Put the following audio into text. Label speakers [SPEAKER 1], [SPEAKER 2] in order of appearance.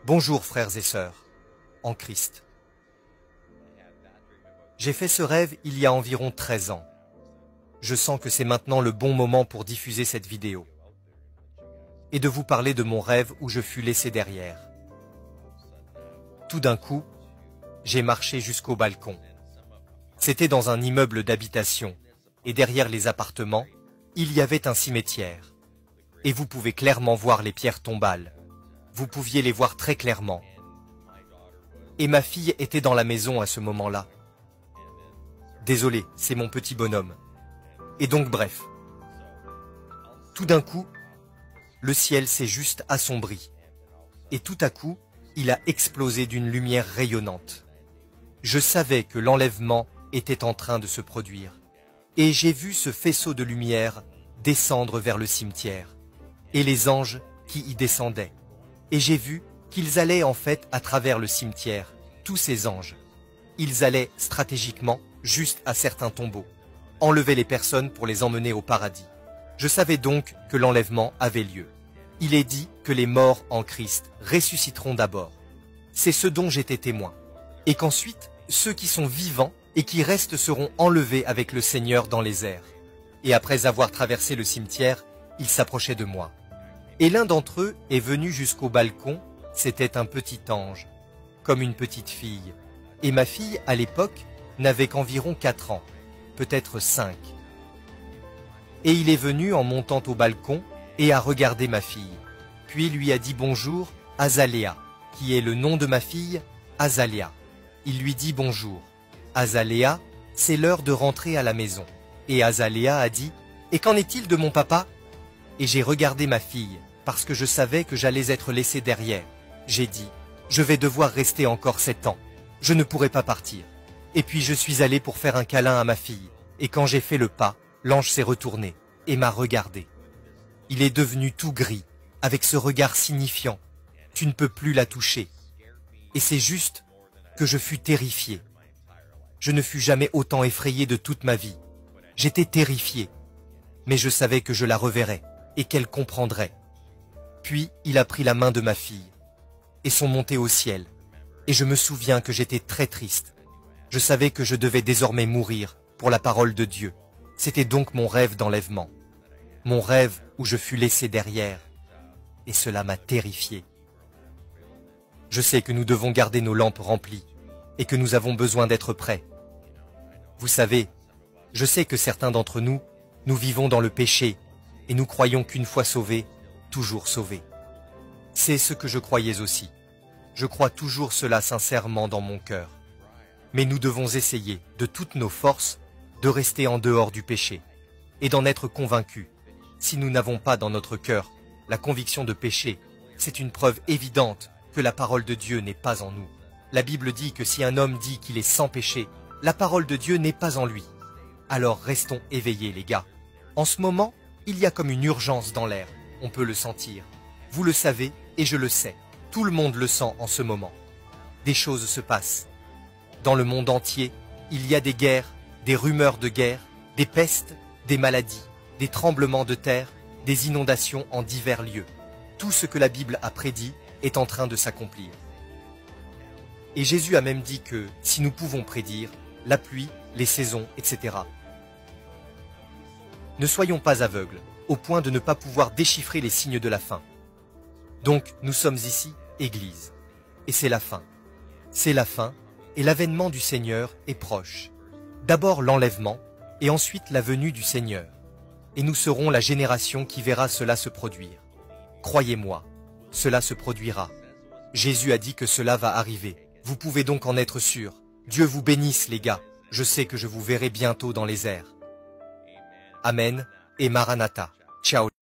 [SPEAKER 1] Bonjour frères et sœurs, en Christ. J'ai fait ce rêve il y a environ 13 ans. Je sens que c'est maintenant le bon moment pour diffuser cette vidéo et de vous parler de mon rêve où je fus laissé derrière. Tout d'un coup, j'ai marché jusqu'au balcon. C'était dans un immeuble d'habitation et derrière les appartements, il y avait un cimetière. Et vous pouvez clairement voir les pierres tombales. Vous pouviez les voir très clairement. Et ma fille était dans la maison à ce moment-là. Désolé, c'est mon petit bonhomme. Et donc bref. Tout d'un coup, le ciel s'est juste assombri. Et tout à coup, il a explosé d'une lumière rayonnante. Je savais que l'enlèvement était en train de se produire. Et j'ai vu ce faisceau de lumière descendre vers le cimetière. Et les anges qui y descendaient. Et j'ai vu qu'ils allaient en fait à travers le cimetière, tous ces anges. Ils allaient stratégiquement juste à certains tombeaux, enlever les personnes pour les emmener au paradis. Je savais donc que l'enlèvement avait lieu. Il est dit que les morts en Christ ressusciteront d'abord. C'est ce dont j'étais témoin. Et qu'ensuite, ceux qui sont vivants et qui restent seront enlevés avec le Seigneur dans les airs. Et après avoir traversé le cimetière, ils s'approchaient de moi. Et l'un d'entre eux est venu jusqu'au balcon, c'était un petit ange, comme une petite fille. Et ma fille, à l'époque, n'avait qu'environ 4 ans, peut-être 5. Et il est venu en montant au balcon et a regardé ma fille. Puis lui a dit bonjour, Azalea, qui est le nom de ma fille, Azalea. Il lui dit bonjour. Azalea, c'est l'heure de rentrer à la maison. Et Azalea a dit, et qu'en est-il de mon papa? Et j'ai regardé ma fille, parce que je savais que j'allais être laissé derrière. J'ai dit, je vais devoir rester encore 7 ans. Je ne pourrai pas partir. Et puis je suis allé pour faire un câlin à ma fille. Et quand j'ai fait le pas, l'ange s'est retourné et m'a regardé. Il est devenu tout gris, avec ce regard signifiant. Tu ne peux plus la toucher. Et c'est juste que je fus terrifié. Je ne fus jamais autant effrayé de toute ma vie. J'étais terrifié. Mais je savais que je la reverrais et qu'elle comprendrait. Puis il a pris la main de ma fille et sont montés au ciel. Et je me souviens que j'étais très triste. Je savais que je devais désormais mourir pour la parole de Dieu. C'était donc mon rêve d'enlèvement. Mon rêve où je fus laissé derrière. Et cela m'a terrifié. Je sais que nous devons garder nos lampes remplies et que nous avons besoin d'être prêts. Vous savez, je sais que certains d'entre nous, nous vivons dans le péché et nous croyons qu'une fois sauvés, toujours sauvés. C'est ce que je croyais aussi. Je crois toujours cela sincèrement dans mon cœur. Mais nous devons essayer, de toutes nos forces, de rester en dehors du péché et d'en être convaincus. Si nous n'avons pas dans notre cœur la conviction de péché, c'est une preuve évidente que la parole de Dieu n'est pas en nous. La Bible dit que si un homme dit qu'il est sans péché, la parole de Dieu n'est pas en lui. Alors restons éveillés, les gars. En ce moment, il y a comme une urgence dans l'air. On peut le sentir. Vous le savez et je le sais. Tout le monde le sent en ce moment. Des choses se passent. Dans le monde entier, il y a des guerres, des rumeurs de guerre, des pestes, des maladies, des tremblements de terre, des inondations en divers lieux. Tout ce que la Bible a prédit est en train de s'accomplir. Et Jésus a même dit que si nous pouvons prédire la pluie, les saisons, etc. Ne soyons pas aveugles, au point de ne pas pouvoir déchiffrer les signes de la fin. Donc nous sommes ici, Église. Et c'est la fin. C'est la fin, et l'avènement du Seigneur est proche. D'abord l'enlèvement, et ensuite la venue du Seigneur. Et nous serons la génération qui verra cela se produire. Croyez-moi, cela se produira. Jésus a dit que cela va arriver. Vous pouvez donc en être sûrs. Dieu vous bénisse, les gars. Je sais que je vous verrai bientôt dans les airs. Amen et Maranatha. Ciao.